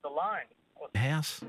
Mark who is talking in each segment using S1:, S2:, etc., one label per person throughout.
S1: alone.
S2: House.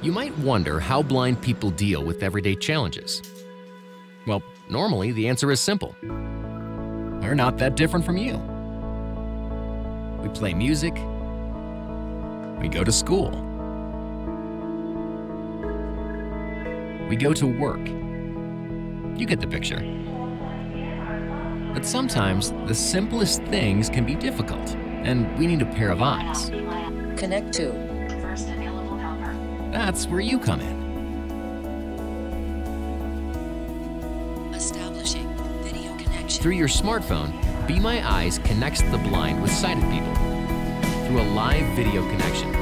S1: You might wonder how blind people deal with everyday challenges. Well, normally the answer is simple. We're not that different from you. We play music. We go to school. We go to work. You get the picture. But sometimes the simplest things can be difficult, and we need a pair of eyes.
S2: Connect to.
S3: First available helper.
S1: That's where you come in.
S2: Establishing video connection.
S1: Through your smartphone, Be My Eyes connects the blind with sighted people through a live video connection.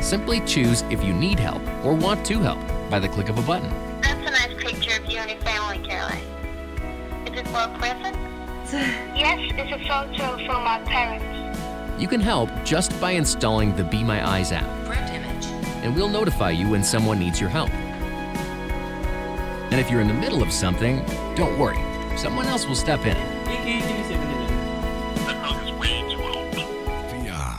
S1: Simply choose if you need help or want to help by the click of a button.
S4: That's a nice picture of you and your family, Caroline. Is it for a present? Yes, it's a photo from my parents.
S1: You can help just by installing the Be My Eyes app,
S2: Print image.
S1: and we'll notify you when someone needs your help. And if you're in the middle of something, don't worry. Someone else will step in.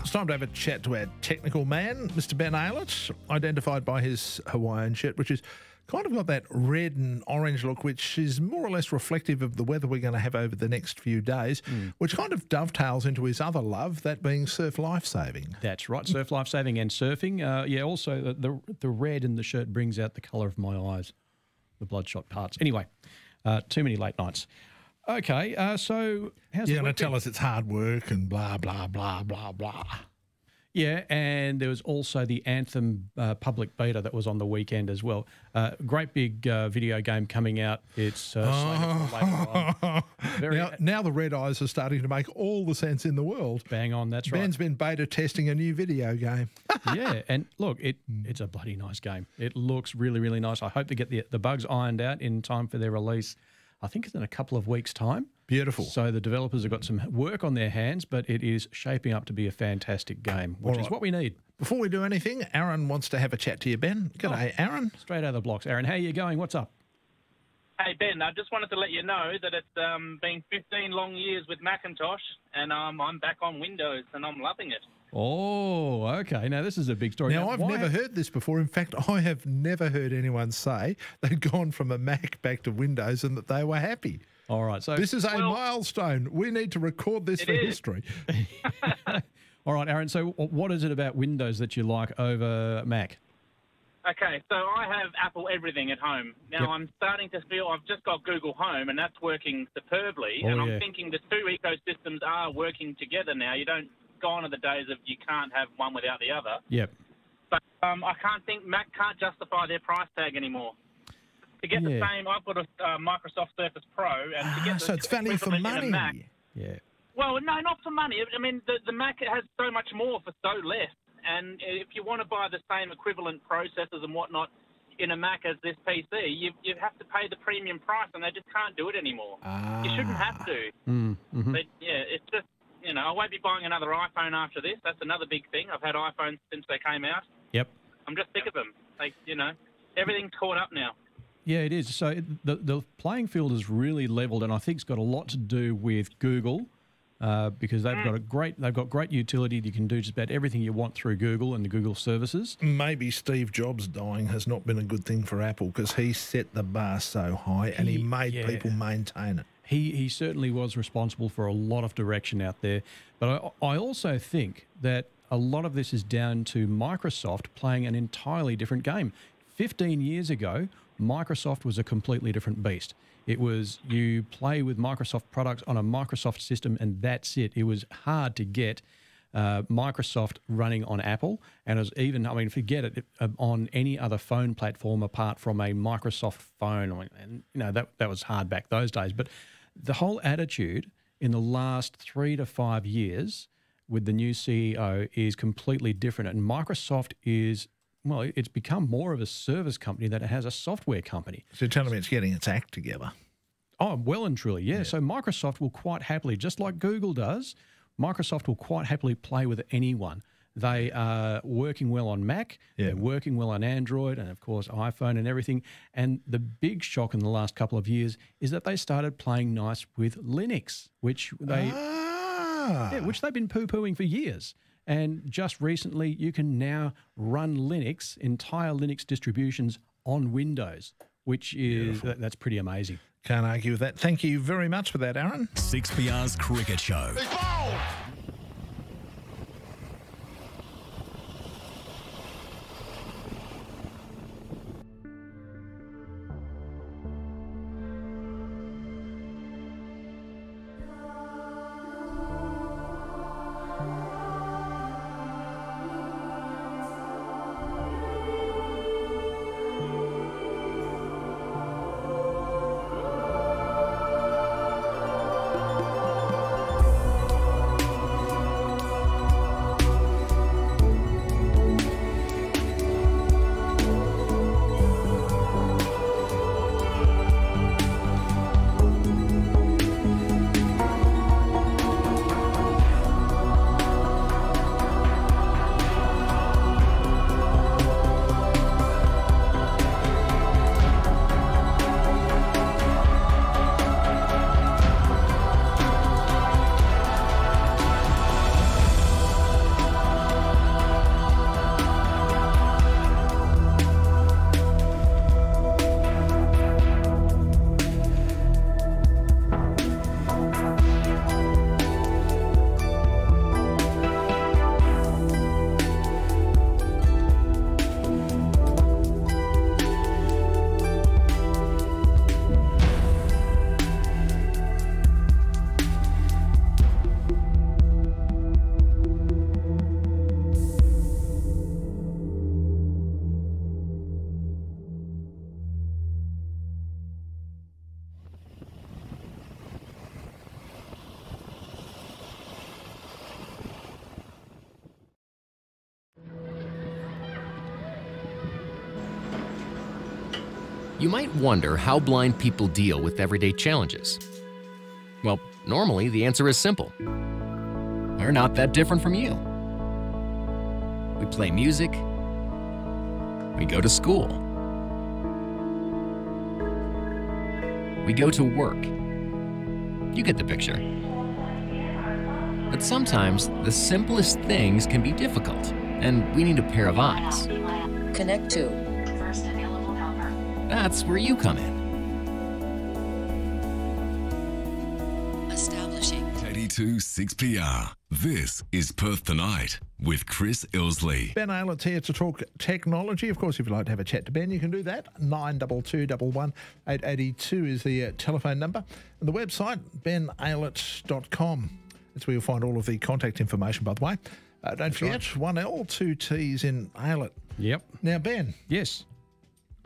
S5: It's time to have a chat to our technical man, Mr. Ben Aylett, identified by his Hawaiian shirt, which is kind of got that red and orange look, which is more or less reflective of the weather we're going to have over the next few days, which kind of dovetails into his other love, that being surf lifesaving.
S6: That's right, surf lifesaving and surfing. Also the red in the shirt brings out the colour of my eyes, the bloodshot parts. Anyway, too many late nights. Okay, so how's the
S5: You're going
S6: week
S5: to tell
S6: been?
S5: us it's hard work and blah, blah, blah, blah, blah.
S6: Yeah, and there was also the Anthem public beta that was on the weekend as well. Great big video game coming out. It's slated for later on. Very
S5: Now the red eyes are starting to make all the sense in the world.
S6: bang on, that's right.
S5: Ben's been beta testing a new video game.
S6: Yeah, and look, it's a bloody nice game. It looks really, really nice. I hope to get the bugs ironed out in time for their release. I think it's in a couple of weeks' time.
S5: Beautiful.
S6: So the developers have got some work on their hands, but it is shaping up to be a fantastic game, which is what we need.
S5: Before we do anything, Aaron wants to have a chat to you, Ben. G'day, Aaron.
S6: Straight out of the blocks. Aaron, how are you going? What's up?
S7: Hey, Ben, I just wanted to let you know that it's been 15 long years with Macintosh, and I'm back on Windows, and I'm loving it.
S6: Oh, okay. Now, this is a big story.
S5: Now, I've never heard this before. In fact, I have never heard anyone say they'd gone from a Mac back to Windows and that they were happy.
S6: All right. So
S5: This is a milestone. We need to record this for history.
S6: all right, Aaron. So what is it about Windows that you like over Mac?
S7: Okay, so I have Apple everything at home. Now,
S6: Yep.
S7: I'm starting to feel I've just got Google Home, and that's working superbly.
S6: Oh,
S7: and
S6: yeah.
S7: I'm thinking the two ecosystems are working together now. You don't go on to the days of you can't have one without the other.
S6: Yep.
S7: But I can't think Mac can't justify their price tag anymore. To get the
S6: Yeah.
S7: same, I've got a Microsoft Surface Pro, and to get the
S5: So it's value for
S7: equivalent in a Mac,
S5: money.
S6: Yeah.
S7: well, no, not for money. I mean, the Mac has so much more for so less. And if you want to buy the same equivalent processors and whatnot in a Mac as this PC, you have to pay the premium price, and they just can't do it anymore. You shouldn't have to.
S6: Mm-hmm.
S7: But, yeah, it's just, I won't be buying another iPhone after this. That's another big thing. I've had iPhones since they came out.
S6: Yep.
S7: I'm just sick of them. Everything's caught up now.
S6: Yeah, it is. So the playing field is really leveled, and I think it's got a lot to do with Google. Because they've got great utility. You can do just about everything you want through Google and the Google services.
S5: Maybe Steve Jobs dying has not been a good thing for Apple because he set the bar so high and he made people maintain it.
S6: He certainly was responsible for a lot of direction out there. But I also think that a lot of this is down to Microsoft playing an entirely different game. 15 years ago, Microsoft was a completely different beast. It was you play with Microsoft products on a Microsoft system and that's it. It was hard to get Microsoft running on Apple, and it was even, forget it, on any other phone platform apart from a Microsoft phone. That was hard back those days. But the whole attitude in the last 3 to 5 years with the new CEO is completely different. And Microsoft is, it's become more of a service company than it has a software company.
S5: So you're telling me it's getting its act together?
S6: Oh, well and truly, yeah. So Microsoft will quite happily, just like Google does, Microsoft will quite happily play with anyone. They are working well on Mac, they're working well on Android, and of course iPhone and everything. And the big shock in the last couple of years is that they started playing nice with Linux, which they've been poo-pooing for years. And just recently, you can now run Linux, entire Linux distributions on Windows, which is that's pretty amazing.
S5: Can't argue with that. Thank you very much for that, Aaron.
S8: 6PR's Cricket Show.
S1: You might wonder how blind people deal with everyday challenges. Well, normally the answer is simple. We're not that different from you. We play music. We go to school. We go to work. You get the picture. But sometimes the simplest things can be difficult, and we need a pair of eyes.
S2: Connect to.
S3: First available helper.
S1: That's where you come in.
S2: Establishing.
S8: 82 6PR. This is Perth Tonight with Chris Ilsley.
S5: Ben Aylett's here to talk technology. Of course, if you'd like to have a chat to Ben, you can do that. 92211 882 is the telephone number. And the website, benaylett.com. That's where you'll find all of the contact information, by the way. Don't forget, right. 1 L, 2 T's in Aylett.
S6: Yep.
S5: Now, Ben.
S6: Yes.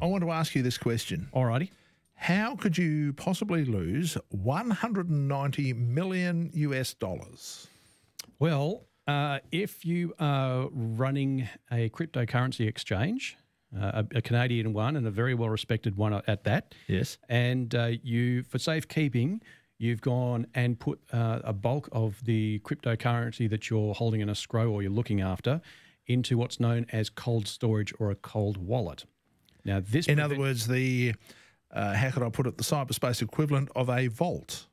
S5: I want to ask you this question.
S6: Alrighty.
S5: How could you possibly lose $190 million US?
S6: Well, if you are running a cryptocurrency exchange, a Canadian one and a very well-respected one at that.
S5: Yes.
S6: And you, for safekeeping, you've gone and put a bulk of the cryptocurrency that you're holding in escrow or you're looking after into what's known as cold storage or a cold wallet. Now, this...
S5: In other words, the, how could I put it, the cyberspace equivalent of a vault.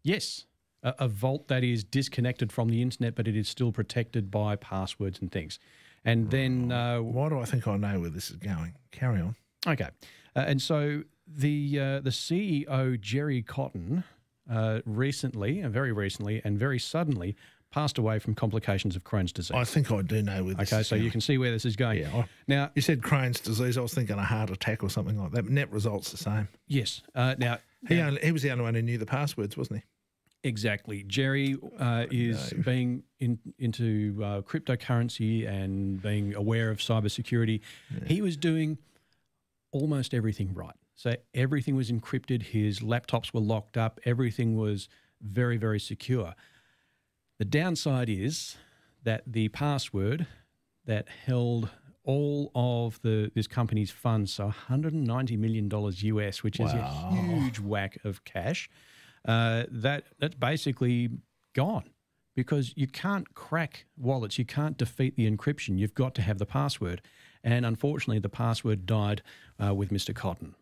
S6: Yes. A vault that is disconnected from the internet, but it is still protected by passwords and things. And then...
S5: why do I think I know where this is going? Carry on.
S6: Okay. And so the CEO, Jerry Cotton, recently, very recently, and very suddenly passed away from complications of Crohn's disease.
S5: I think I do know where this is
S6: Okay, so
S5: going.
S6: you can see where this is going.
S5: Yeah.
S6: Now,
S5: you said Crohn's disease. I was thinking a heart attack or something like that. Net result's the same.
S6: yes. Now,
S5: He was the only one who knew the passwords, wasn't he?
S6: exactly. Jerry is being into cryptocurrency and being aware of cybersecurity. Yeah. He was doing almost everything right. So everything was encrypted. His laptops were locked up. Everything was very, very secure. The downside is that the password that held all of this company's funds, so $190 million US, which is a huge whack of cash, that's basically gone because you can't crack wallets. You can't defeat the encryption. You've got to have the password. And unfortunately, the password died with Mr. Cotton.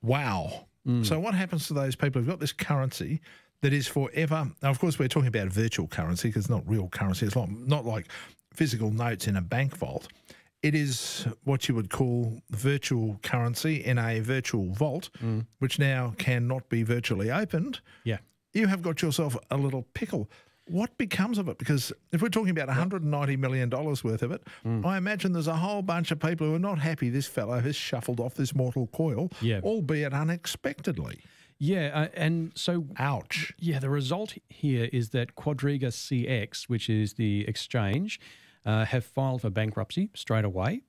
S5: Wow. So what happens to those people who've got this currency? that is forever. Now, of course, we're talking about virtual currency because it's not real currency. It's not like physical notes in a bank vault. It is what you would call virtual currency in a virtual vault, which now cannot be virtually opened.
S6: Yeah.
S5: You have got yourself a little pickle. What becomes of it? Because if we're talking about $190 million worth of it, I imagine there's a whole bunch of people who are not happy this fellow has shuffled off this mortal coil, albeit unexpectedly.
S6: Yeah, and so...
S5: Ouch.
S6: Yeah, the result here is that Quadriga CX, which is the exchange, have filed for bankruptcy straight away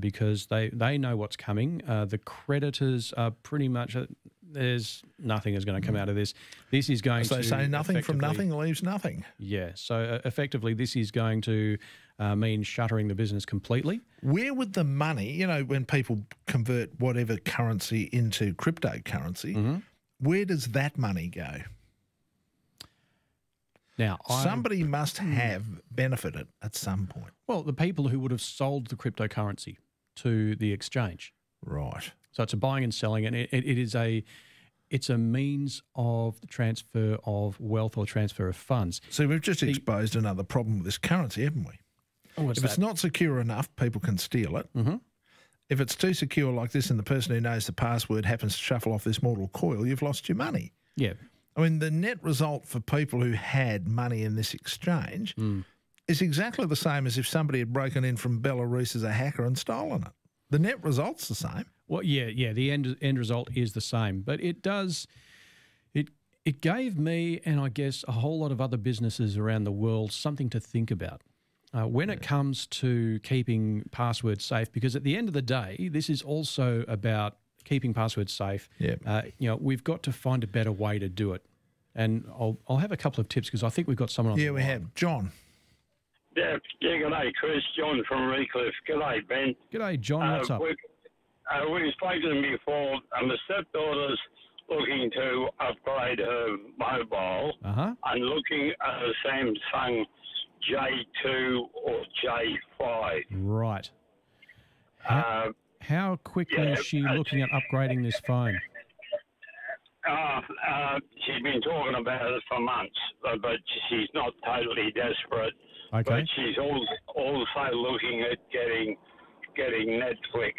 S6: because they know what's coming. The creditors are pretty much... there's nothing is going to come out of this. This is going to...
S5: They say nothing from nothing leaves nothing.
S6: Yeah, so effectively this is going to mean shuttering the business completely.
S5: Where would the money, when people convert whatever currency into cryptocurrency, where does that money go?
S6: Now,
S5: somebody must have benefited at some point.
S6: Well, the people who would have sold the cryptocurrency to the exchange.
S5: Right.
S6: So it's a buying and selling, and it's a means of the transfer of wealth or transfer of funds.
S5: So we've just exposed another problem with this currency, haven't we?
S6: Oh,
S5: if it's not secure enough, people can steal it. If it's too secure like this and the person who knows the password happens to shuffle off this mortal coil, you've lost your money.
S6: Yeah.
S5: I mean, the net result for people who had money in this exchange is exactly the same as if somebody had broken in from Belarus as a hacker and stolen it. The net result's the same.
S6: Well, yeah, the end result is the same, but it gave me, and I guess a whole lot of other businesses around the world, something to think about when it comes to keeping passwords safe, because at the end of the day, this is also about keeping passwords safe.
S5: Yeah.
S6: We've got to find a better way to do it. And I'll have a couple of tips because I think we've got someone on the line.
S5: We have. John.
S9: Yeah, g'day, Chris. John from Redcliffe. G'day, Ben.
S6: G'day, John. What's up?
S9: We've spoken before. My stepdaughter's looking to upgrade her mobile and looking at a Samsung J2 or J5.
S6: Right. How quickly is she looking at upgrading this phone?
S9: She's been talking about it for months, but she's not totally desperate.
S6: Okay.
S9: But she's also looking at getting Netflix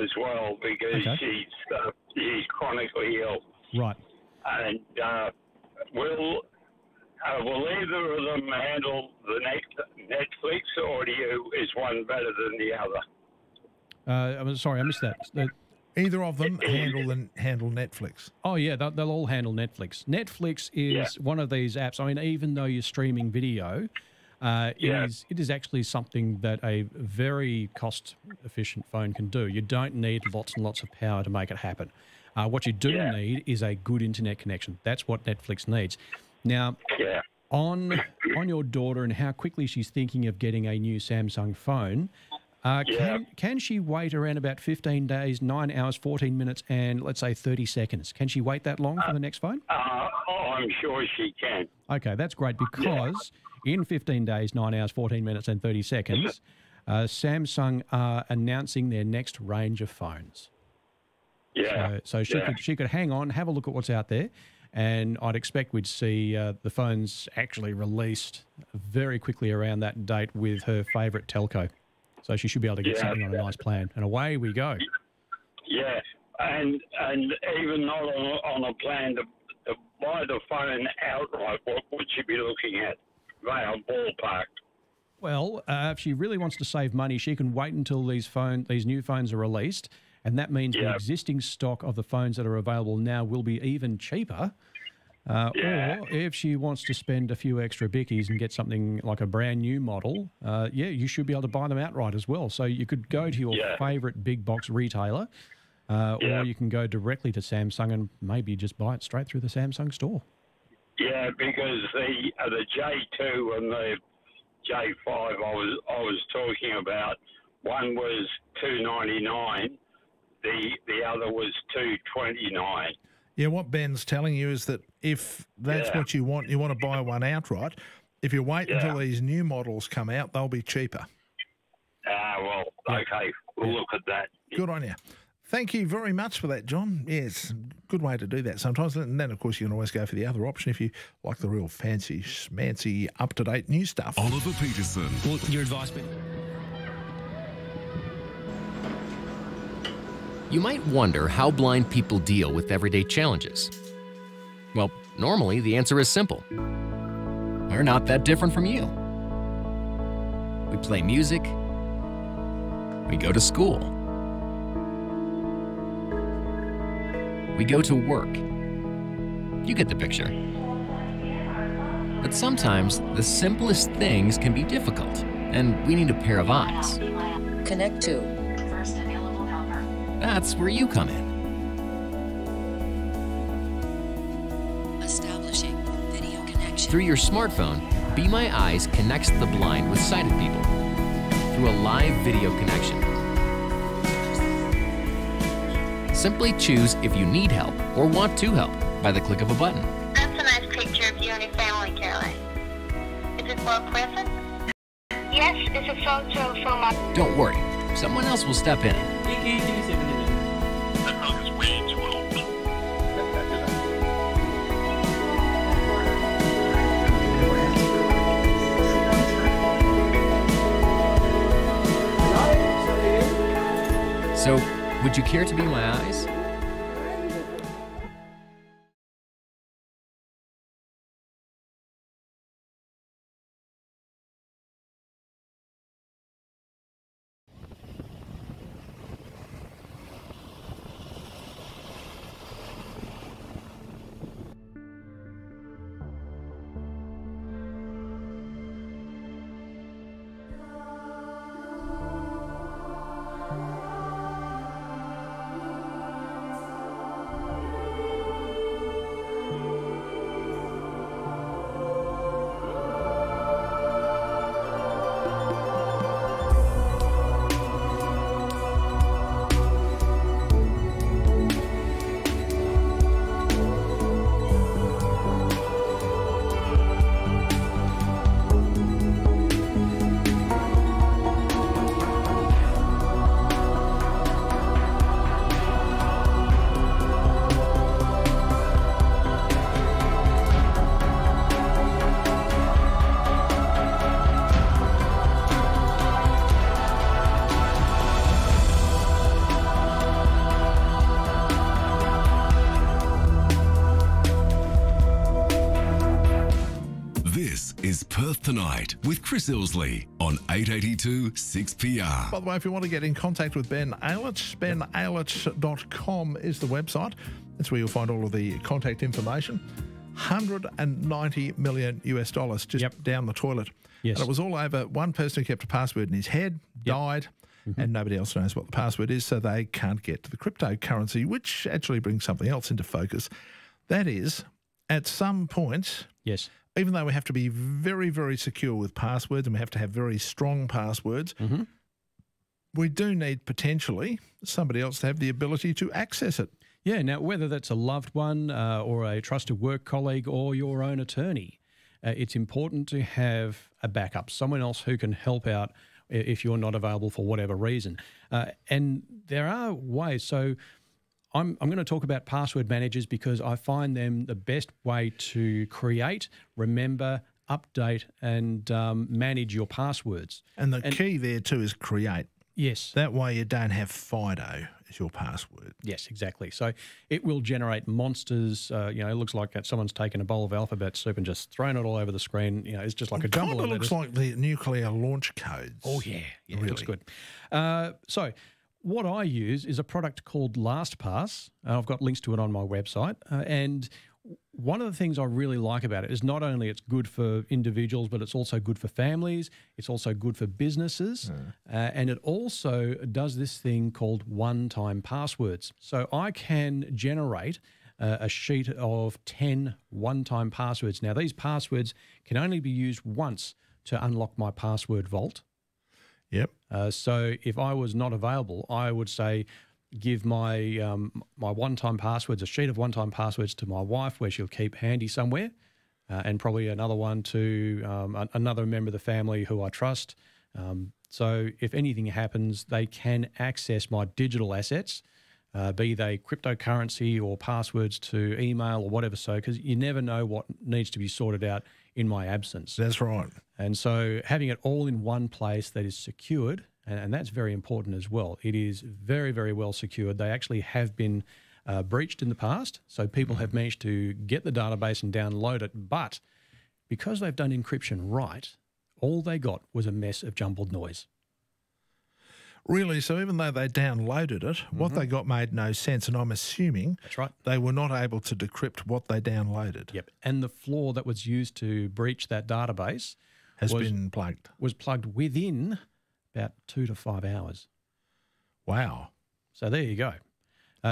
S9: as well because she's chronically ill.
S6: Right.
S9: And will either of them handle the Netflix, or is one better than the other?
S6: I'm sorry, I missed that.
S5: Either of them handle Netflix.
S6: Oh, yeah, they'll all handle Netflix. Netflix is one of these apps. I mean, even though you're streaming video, it is actually something that a very cost-efficient phone can do. You don't need lots and lots of power to make it happen. What you do need is a good internet connection. That's what Netflix needs. Now, on your daughter and how quickly she's thinking of getting a new Samsung phone, can she wait around about 15 days, 9 hours, 14 minutes, and let's say 30 seconds? Can she wait that long for the next phone?
S9: I'm sure she can.
S6: Okay, that's great because in 15 days, 9 hours, 14 minutes, and 30 seconds, Samsung are announcing their next range of phones. So she could hang on, have a look at what's out there, and I'd expect we'd see the phones actually released very quickly around that date with her favourite telco. So she should be able to get something on a nice plan. And away we go.
S9: Yeah, and even not on a plan to buy the phone outright, what would she be looking at? Around ballpark.
S6: Well, if she really wants to save money, she can wait until these new phones are released. And that means the existing stock of the phones that are available now will be even cheaper. Or if she wants to spend a few extra bickies and get something like a brand new model, you should be able to buy them outright as well. So you could go to your favourite big box retailer, or you can go directly to Samsung and maybe just buy it straight through the Samsung store. Yeah,
S9: because the J2 and the J5 I was talking about, one was $299, the other was $229.
S5: Yeah, what Ben's telling you is that if that's what you want to buy one outright. If you wait until these new models come out, they'll be cheaper.
S9: Okay, we'll look at that.
S5: Good on you. Thank you very much for that, John. Yes, good way to do that sometimes. And then, of course, you can always go for the other option if you like the real fancy, schmancy, up-to-date new stuff.
S8: Oliver Peterson.
S10: Well, your advice, Ben?
S1: You might wonder how blind people deal with everyday challenges. Well, normally the answer is simple. We're not that different from you. We play music. We go to school. We go to work. You get the picture. But sometimes the simplest things can be difficult, and we need a pair of eyes.
S2: Connect to.
S3: First available helper.
S1: That's where you come in.
S2: Establishing video connection.
S1: Through your smartphone, Be My Eyes connects the blind with sighted people through a live video connection. Simply choose if you need help or want to help by the click of a button.
S4: That's a nice picture of you and your family, Caroline. Is it for a present? Yes, it's a photo for my...
S1: Don't worry, someone else will step in.
S9: That dog is way too old.
S1: So, would you care to be my eyes?
S8: This is Perth Tonight with Chris Ilsley on 882 6PR.
S5: By the way, if you want to get in contact with Ben Aylett, benaylett.com is the website. That's where you'll find all of the contact information. $190 million just down the toilet.
S6: Yes.
S5: And it was all over one person who kept a password in his head, died, and nobody else knows what the password is, so they can't get to the cryptocurrency, which actually brings something else into focus. That is, at some point,
S6: Yes.
S5: even though we have to be very, very secure with passwords and we have to have very strong passwords, we do need potentially somebody else to have the ability to access it.
S6: Yeah, now whether that's a loved one or a trusted work colleague or your own attorney, it's important to have a backup, someone else who can help out if you're not available for whatever reason. And there are ways. So I'm going to talk about password managers because I find them the best way to create, remember, update and manage your passwords.
S5: And the key there too is create.
S6: Yes.
S5: That way you don't have Fido as your password.
S6: Yes, exactly. So it will generate monsters. It looks like someone's taken a bowl of alphabet soup and just thrown it all over the screen. It's just like a jumble of letters.
S5: It looks like the nuclear launch codes.
S6: Oh, yeah.
S5: Really.
S6: It looks good. So what I use is a product called LastPass. I've got links to it on my website. And one of the things I really like about it is not only it's good for individuals, but it's also good for families. It's also good for businesses. And it also does this thing called one-time passwords. So I can generate a sheet of 10 one-time passwords. Now, these passwords can only be used once to unlock my password vault.
S5: Yep.
S6: So if I was not available, I would say, give my my one-time passwords, a sheet of one-time passwords to my wife where she'll keep handy somewhere, and probably another one to another member of the family who I trust. So if anything happens, they can access my digital assets be they cryptocurrency or passwords to email or whatever, so because you never know what needs to be sorted out in my absence.
S5: That's right.
S6: And so having it all in one place that is secured, and that's very important as well. It is very, very well secured. They actually have been breached in the past, so people have managed to get the database and download it, but because they've done encryption right, all they got was a mess of jumbled noise.
S5: Really? So even though they downloaded it, what they got made no sense, and I'm assuming
S6: That's right.
S5: they were not able to decrypt what they downloaded.
S6: Yep. And the flaw that was used to breach that database
S5: Has been plugged.
S6: was plugged within about 2 to 5 hours.
S5: Wow.
S6: So there you go.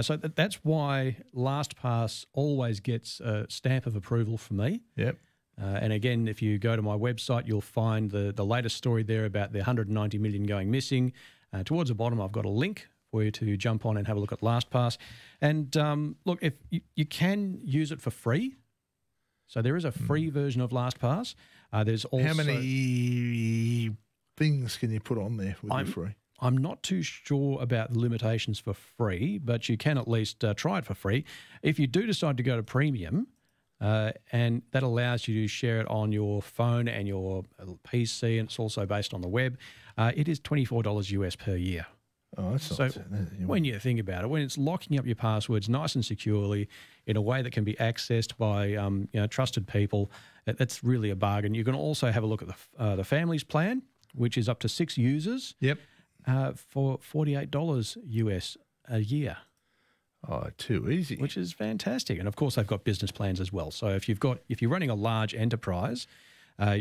S6: So that's why LastPass always gets a stamp of approval from me.
S5: Yep.
S6: And again, if you go to my website, you'll find the latest story there about the 190 million going missing. Towards the bottom, I've got a link for you to jump on and have a look at LastPass. And look, if you can use it for free. So there is a free version of LastPass. There's also
S5: How many things can you put on there with the free?
S6: I'm not too sure about the limitations for free, but you can at least try it for free. If you do decide to go to premium, and that allows you to share it on your phone and your PC, and it's also based on the web, it is $24 US per year.
S5: Oh, that's
S6: So when you think about it, when it's locking up your passwords nice and securely in a way that can be accessed by trusted people, that's really a bargain. You can also have a look at the Families plan, which is up to 6 users.
S5: Yep.
S6: For $48 US a year.
S5: Oh, too easy.
S6: Which is fantastic. And of course, they've got business plans as well. So if you're running a large enterprise,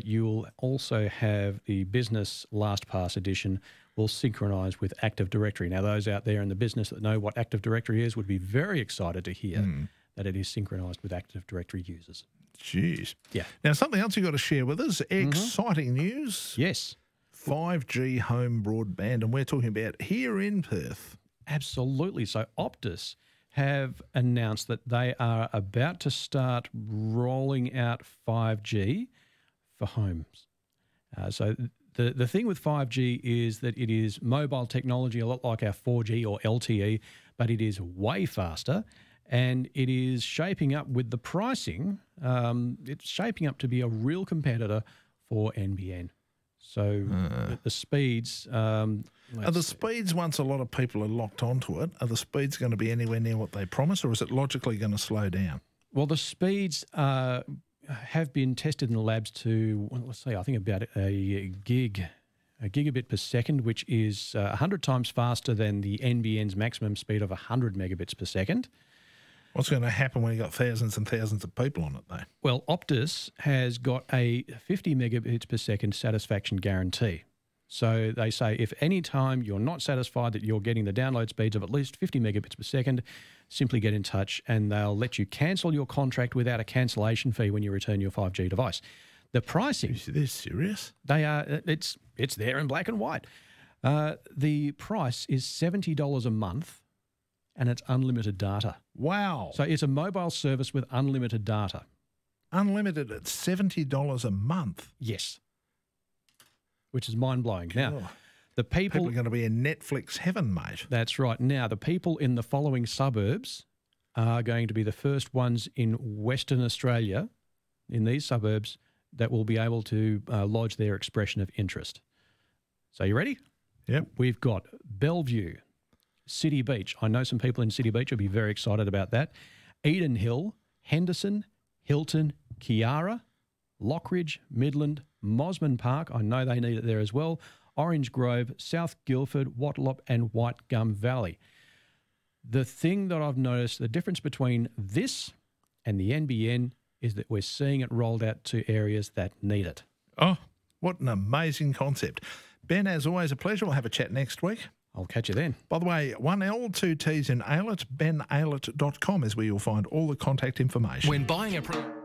S6: you'll also have the business LastPass edition will synchronise with Active Directory. Now, those out there in the business that know what Active Directory is would be very excited to hear that it is synchronised with Active Directory users.
S5: Jeez.
S6: Yeah.
S5: Now, something else you've got to share with us, exciting news.
S6: Yes.
S5: 5G home broadband, and we're talking about here in Perth.
S6: Absolutely. So Optus have announced that they are about to start rolling out 5G for homes. So the thing with 5G is that it is mobile technology, a lot like our 4G or LTE, but it is way faster, and it is shaping up with the pricing. It's shaping up to be a real competitor for NBN. So the speeds...
S5: are the speeds, once a lot of people are locked onto it, are the speeds going to be anywhere near what they promise, or is it logically going to slow down?
S6: Well, the speeds have been tested in the labs to, let's say, I think about a gigabit per second, which is 100 times faster than the NBN's maximum speed of 100 megabits per second.
S5: What's going to happen when you've got thousands and thousands of people on it, though?
S6: Well, Optus has got a 50 megabits per second satisfaction guarantee. So they say if any time you're not satisfied that you're getting the download speeds of at least 50 megabits per second, simply get in touch and they'll let you cancel your contract without a cancellation fee when you return your 5G device. The pricing...
S5: Is this serious?
S6: They are. It's there in black and white. The price is $70 a month and it's unlimited data.
S5: Wow.
S6: So it's a mobile service with unlimited data.
S5: Unlimited at $70 a month?
S6: Yes. Which is mind-blowing. Now, the people...
S5: are going to be in Netflix heaven, mate.
S6: That's right. Now, the people in the following suburbs are going to be the first ones in Western Australia, in these suburbs, that will be able to lodge their expression of interest. So you ready?
S5: Yep.
S6: We've got Bellevue, City Beach. I know some people in City Beach will be very excited about that. Eden Hill, Henderson, Hilton, Kiara, Lockridge, Midland, Mosman Park. I know they need it there as well. Orange Grove, South Guildford, Wattlop and White Gum Valley. The thing that I've noticed, the difference between this and the NBN is that we're seeing it rolled out to areas that need it.
S5: Oh, what an amazing concept. Ben, as always, a pleasure. We'll have a chat next week.
S6: I'll catch you then.
S5: By the way, 1L, 2 T's in Aylett, benaylett.com is where you'll find all the contact information.
S1: When buying a...